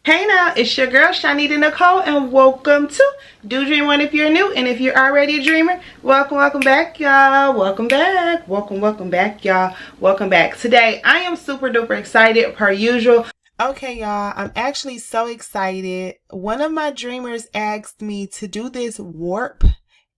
Hey now, it's your girl ChonitaNicole and welcome to Do Dream One if you're new, and if you're already a dreamer, welcome back y'all. Welcome back. Welcome back y'all. Welcome back. Today I am super duper excited per usual. Okay y'all, I'm actually so excited. One of my dreamers asked me to do this warp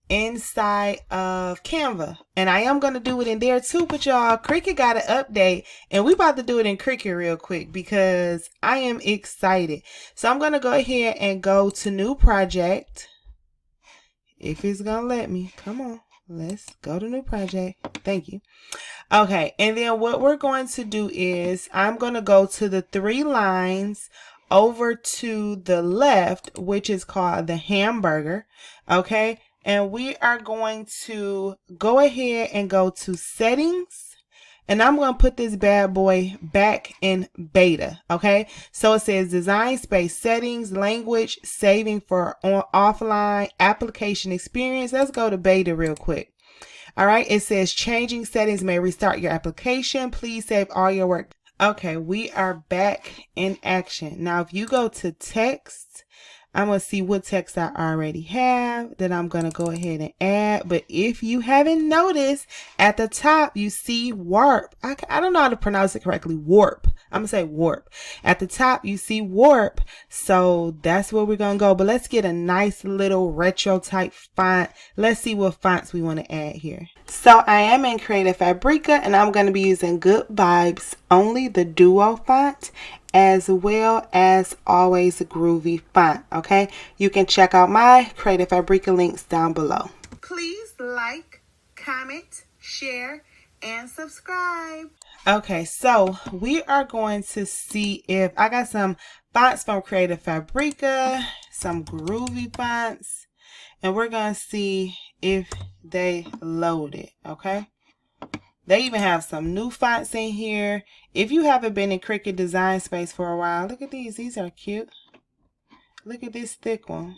inside of Canva, and I am going to do it in there too, but y'all, CRICUT got an update and we about to do it in CRICUT real quick because I am excited. So I'm going to go ahead and go to new project, if it's gonna let me. Come on, let's go to new project. Thank you. Okay, and then what we're going to do is I'm going to go to the 3 lines over to the left, which is called the hamburger. Okay, and we are going to go ahead and go to settings, and I'm going to put this bad boy back in beta. Okay, so it says design space settings, language, saving for offline application experience. Let's go to beta real quick. All right, it says changing settings may restart your application. Please save all your work. Okay, we are back in action. Now, if you go to text, I'm going to see what text I already have that I'm going to go ahead and add. But if you haven't noticed, at the top, you see warp. I don't know how to pronounce it correctly. Warp. I'm going to say warp. At the top, you see warp. So that's where we're going to go. But let's get a nice little retro type font. Let's see what fonts we want to add here. So I am in Creative Fabrica, and I'm going to be using Good Vibes Only, the Duo font, as well as Always Groovy font. Okay, you can check out my Creative Fabrica links down below. Please like, comment, share, and subscribe. Okay, so we are going to see if I got some fonts from Creative Fabrica, some groovy fonts, and we're going to see if they load it. Okay, they even have some new fonts in here. If you haven't been in CRICUT design space for a while, look at these. These are cute. Look at this thick one.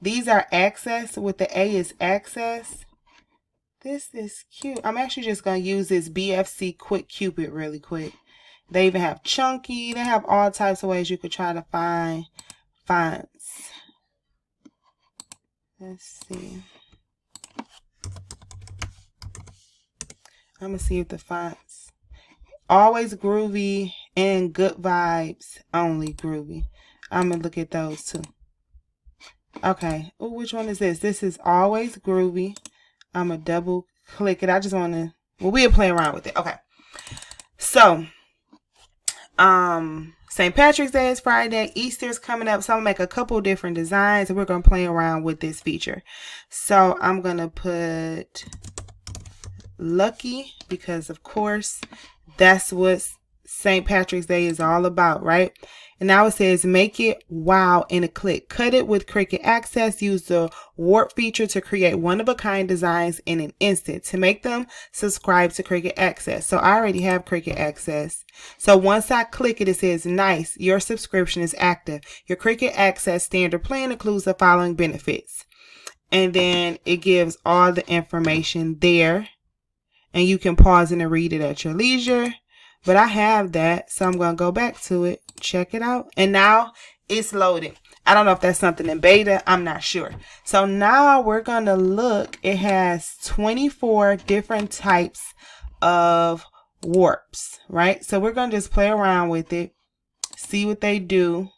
These are Access. With the A is Access. This is cute. I'm actually just going to use this BFC Quick Cupid really quick. They even have chunky. They have all types of ways you could try to find fonts. Let's see. I'm going to see if the fonts. Always Groovy and Good Vibes Only Groovy. I'm going to look at those too. Okay. Oh, which one is this? This is Always Groovy. I'm going to double click it. I just want to, well, we'll play around with it. Okay. So, St. Patrick's Day is Friday. Easter's coming up. So I'm going to make a couple different designs and we're going to play around with this feature. So I'm going to put Lucky because, of course, that's what St. Patrick's Day is all about, right? And now it says make it wow in a click. Cut it with CRICUT Access. Use the warp feature to create one-of-a-kind designs in an instant. To make them, subscribe to CRICUT Access. So I already have CRICUT Access. So once I click it, it says nice. Your subscription is active. Your CRICUT Access standard plan includes the following benefits. And then it gives all the information there. And you can pause and read it at your leisure. But I have that, so I'm going to go back to it, check it out. And now it's loaded. I don't know if that's something in beta. I'm not sure. So now we're going to look. It has 24 different types of warps, right? So we're going to just play around with it, see what they do.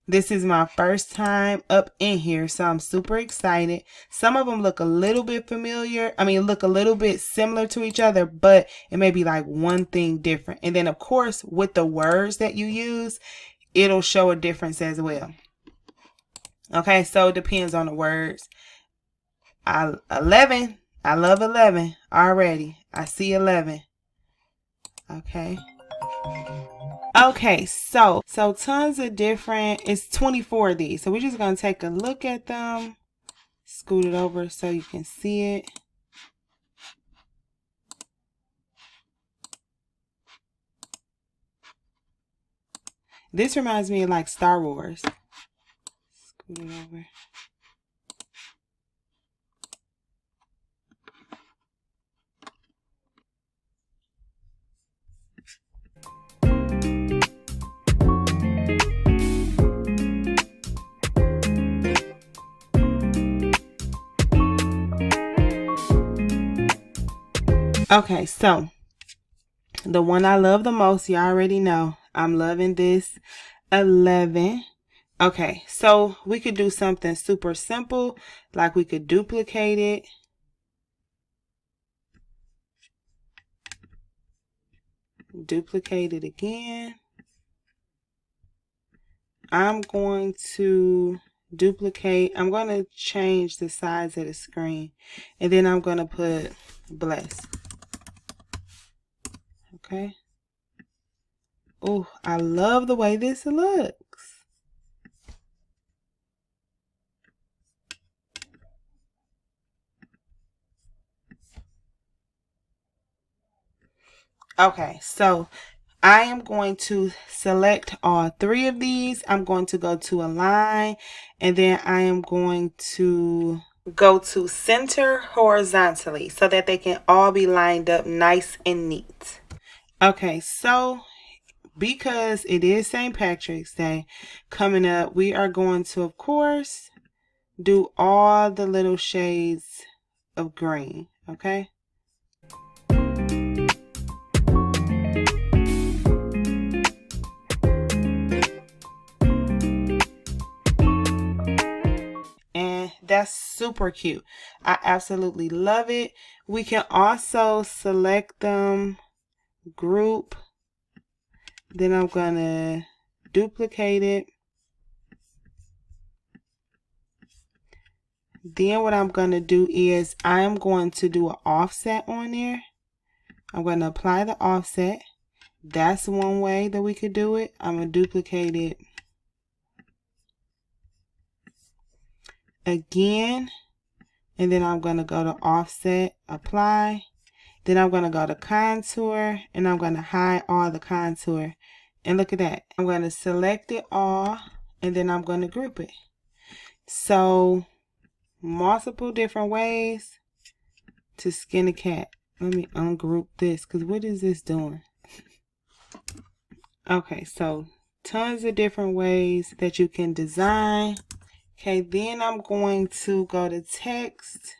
This is my first time up in here, so I'm super excited. Some of them look a little bit familiar. I mean, look a little bit similar to each other, but it may be like one thing different. And then, of course, with the words that you use, it'll show a difference as well. Okay, so it depends on the words. 11. I love 11 already. I see 11. Okay. Okay, so tons of different, it's 24 of these. So we're just going to take a look at them. Scoot it over so you can see it. This reminds me of like Star Wars. Scoot it over. Okay, so the one I love the most, you already know. I'm loving this 11. Okay, so we could do something super simple, like we could duplicate it. Duplicate it again. I'm going to duplicate. I'm going to change the size of the screen. And then I'm going to put bless. Okay. Oh, I love the way this looks. Okay, so I am going to select all 3 of these. I'm going to go to align, and then I am going to go to center horizontally so that they can all be lined up nice and neat. Okay, so because it is St. Patrick's Day coming up, we are going to, of course, do all the little shades of green, okay? And that's super cute. I absolutely love it. We can also select them, group, then I'm going to duplicate it. Then what I'm going to do is I'm going to do an offset on there. I'm going to apply the offset. That's one way that we could do it. I'm going to duplicate it again, and then I'm going to go to offset, apply. Then I'm going to go to contour, and I'm going to hide all the contour. And look at that. I'm going to select it all, and then I'm going to group it. So multiple different ways to skin a cat. Let me ungroup this, because what is this doing? Okay, so tons of different ways that you can design. Okay, then I'm going to go to text,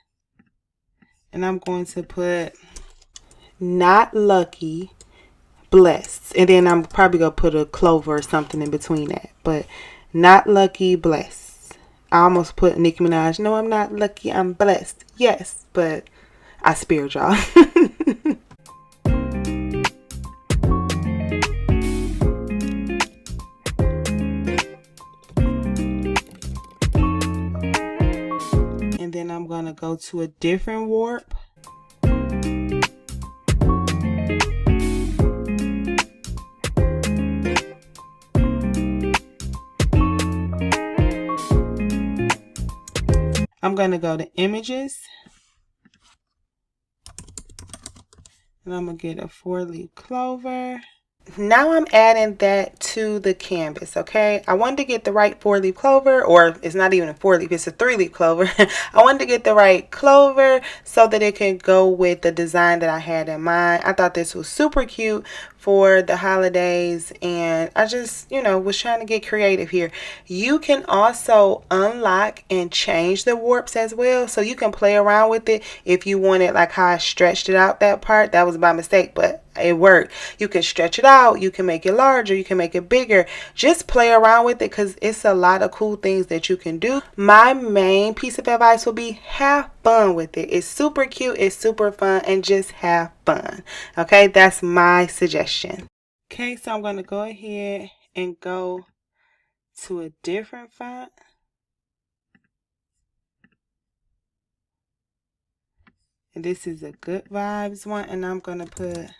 and I'm going to put not lucky, blessed. And then I'm probably going to put a clover or something in between that. But not lucky, blessed. I almost put Nicki Minaj. No, I'm not lucky, I'm blessed. Yes, but I spared y'all. And then I'm going to go to a different warp. I'm going to go to images, and I'm going to get a 4-leaf clover. Now I'm adding that to the canvas, okay? I wanted to get the right 4-leaf clover, or it's not even a 4-leaf, it's a 3-leaf clover. I wanted to get the right clover so that it could go with the design that I had in mind. I thought this was super cute for the holidays, and I just, you know, was trying to get creative here. You can also unlock and change the warps as well, so you can play around with it if you want it, like how I stretched it out. That part, that was by mistake, but it worked. You can stretch it out, you can make it larger, you can make it bigger. Just play around with it, because it's a lot of cool things that you can do. My main piece of advice will be have fun with it. It's super cute, it's super fun, and just have fun. Okay, that's my suggestion. Okay, so I'm going to go ahead and go to a different font. And this is a Good Vibes one, and I'm going to put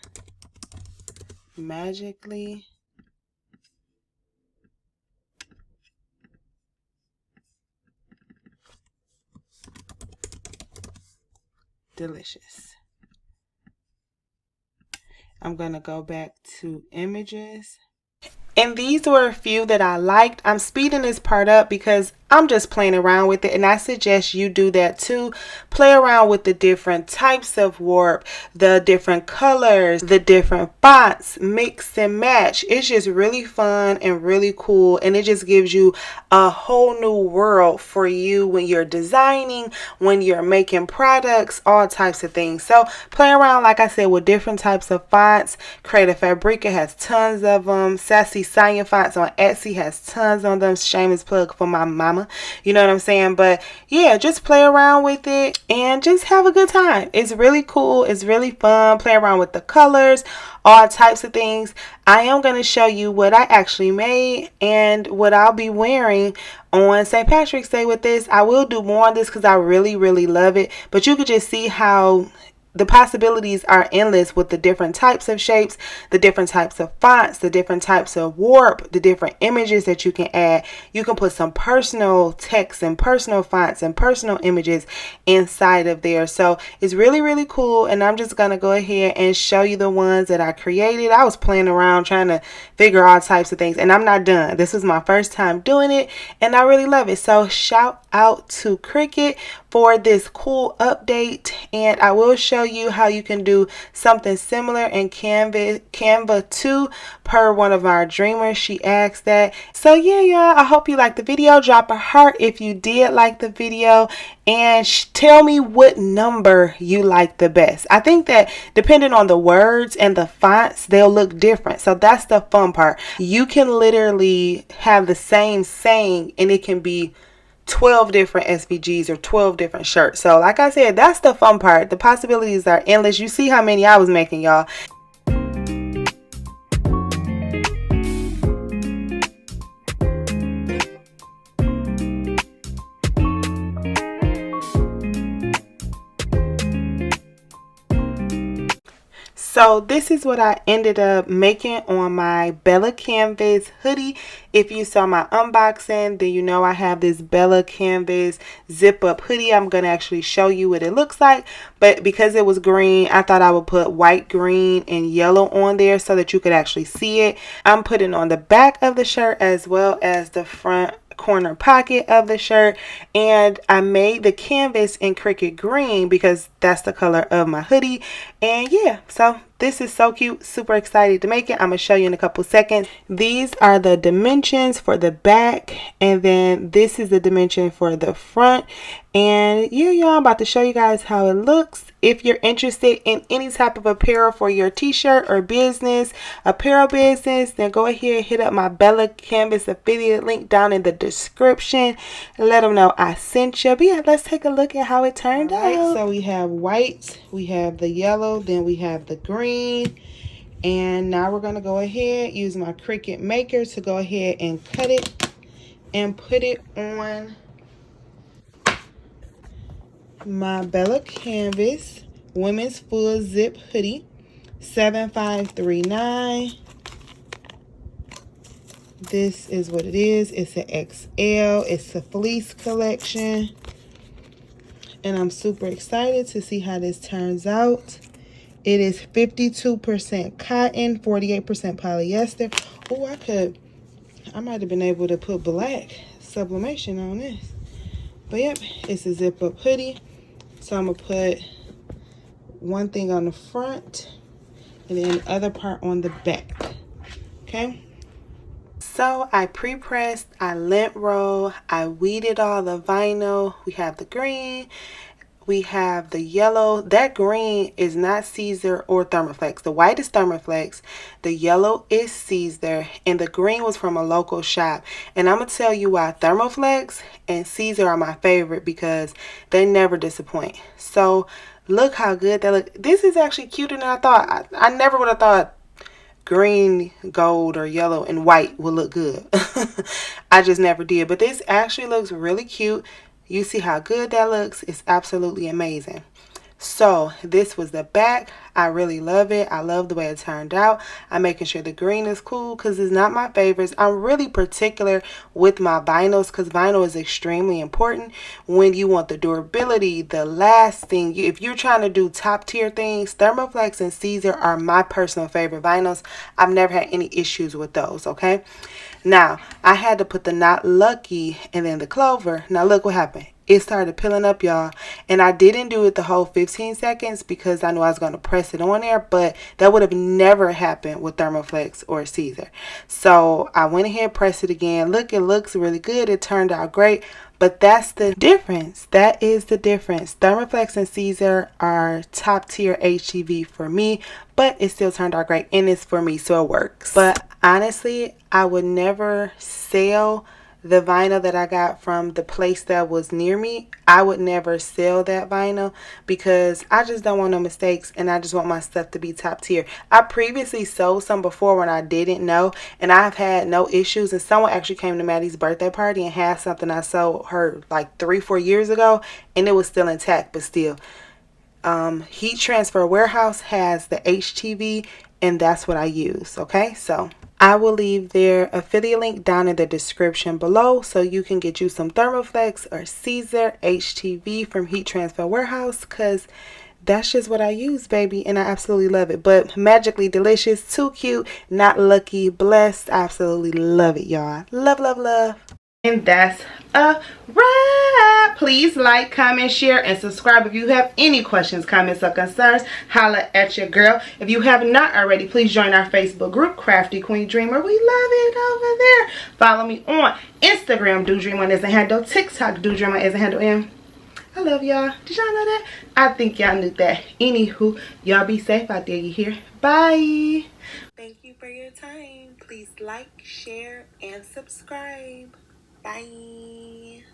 Magically Delicious. I'm going to go back to images. And these were a few that I liked. I'm speeding this part up because I'm just playing around with it, and I suggest you do that too. Play around with the different types of warp, the different colors, the different fonts, mix and match. It's just really fun and really cool, and it just gives you a whole new world for you when you're designing, when you're making products, all types of things. So play around, like I said, with different types of fonts. Creative Fabrica has tons of them. Sassy Science Fonts on Etsy has tons of them. Shameless plug for my mama. You know what I'm saying? But yeah, just play around with it and just have a good time. It's really cool. It's really fun. Play around with the colors, all types of things. I am going to show you what I actually made and what I'll be wearing on St. Patrick's Day with this. I will do more on this because I really, really love it. But you could just see how the possibilities are endless with the different types of shapes, the different types of fonts, the different types of warp, the different images that you can add. You can put some personal text and personal fonts and personal images inside of there. So it's really, really cool. And I'm just going to go ahead and show you the ones that I created. I was playing around trying to figure all types of things, and I'm not done. This was my first time doing it, and I really love it. So shout out to Cricut for this cool update, and I will show you how you can do something similar in Canva 2 per one of our dreamers. She asked that. So yeah, y'all, I hope you liked the video. Drop a heart if you did like the video, and tell me what number you like the best. I think that depending on the words and the fonts, they'll look different. So that's the fun part. You can literally have the same saying and it can be 12 different SVGs or 12 different shirts. So like I said, that's the fun part. The possibilities are endless. You see how many I was making, y'all. So this is what I ended up making on my BELLACANVAS hoodie. If you saw my unboxing, then you know I have this BELLACANVAS zip up hoodie. I'm going to actually show you what it looks like. But because it was green, I thought I would put white, green, and yellow on there so that you could actually see it. I'm putting on the back of the shirt as well as the front corner pocket of the shirt, and I made the canvas in Cricut green because that's the color of my hoodie. And yeah, so this is so cute. Super excited to make it. I'm gonna show you in a couple seconds. These are the dimensions for the back, and then this is the dimension for the front. And yeah, y'all, I'm about to show you guys how it looks. If you're interested in any type of apparel for your t-shirt or business, apparel business, then go ahead and hit up my BELLACANVAS affiliate link down in the description. Let them know I sent you. But yeah, let's take a look at how it turned out. So we have white, we have the yellow, then we have the green. And now we're going to go ahead, use my Cricut maker to go ahead and cut it and put it on my BELLACANVAS women's full zip hoodie 7539. This is what it is. It's an XL. It's a fleece collection, and I'm super excited to see how this turns out. It is 52% cotton, 48% polyester. Oh, I might have been able to put black sublimation on this. But yep, it's a zip up hoodie. So I'm going to put one thing on the front and then the other part on the back. Okay. So I pre-pressed, I lint roll, I weeded all the vinyl. We have the green, we have the yellow. That green is not Caesar or Thermoflex. The white is Thermoflex, the yellow is Caesar, and the green was from a local shop. And I'm going to tell you why Thermoflex and Caesar are my favorite, because they never disappoint. So look how good that look. This is actually cuter than I thought. I never would have thought green, gold, or yellow and white would look good. I just never did. But this actually looks really cute. You see how good that looks? It's absolutely amazing. So this was the back. I really love it. I love the way it turned out. I'm making sure the green is cool because it's not my favorites. I'm really particular with my vinyls because vinyl is extremely important when you want the durability, the lasting. If you're trying to do top tier things, Thermoflex and Caesar are my personal favorite vinyls. I've never had any issues with those, okay? Now, I had to put the Not Lucky and then the Clover. Now, look what happened. It started peeling up, y'all. And I didn't do it the whole 15 seconds because I knew I was going to press it on there. But that would have never happened with Thermoflex or Caesar. So I went ahead, pressed it again. Look, it looks really good. It turned out great. But that's the difference. That is the difference. Thermoflex and Caesar are top tier HTV for me. But it still turned out great. And it's for me, so it works. But honestly, I would never sell the vinyl that I got from the place that was near me. I would never sell that vinyl because I just don't want no mistakes and I just want my stuff to be top tier. I previously sold some before when I didn't know and I've had no issues, and someone actually came to Maddie's birthday party and had something I sold her like 3-4 years ago and it was still intact. But still, Heat Transfer Warehouse has the HTV and that's what I use. Okay, so I will leave their affiliate link down in the description below so you can get you some Thermoflex or Caesar HTV from Heat Transfer Warehouse because that's just what I use, baby, and I absolutely love it. But magically delicious, too cute, not lucky, blessed. I absolutely love it, y'all. Love, love, love. And that's a wrap. Please like, comment, share, and subscribe. If you have any questions, comments, or concerns, holla at your girl. If you have not already, please join our Facebook group, Crafty Queen Dreamer. We love it over there. Follow me on Instagram, Do Dream On is a handle. TikTok, Do Dream On is a handle. And I love y'all. Did y'all know that? I think y'all knew that. Anywho, y'all be safe out there, you hear? Bye. Thank you for your time. Please like, share, and subscribe. Bye.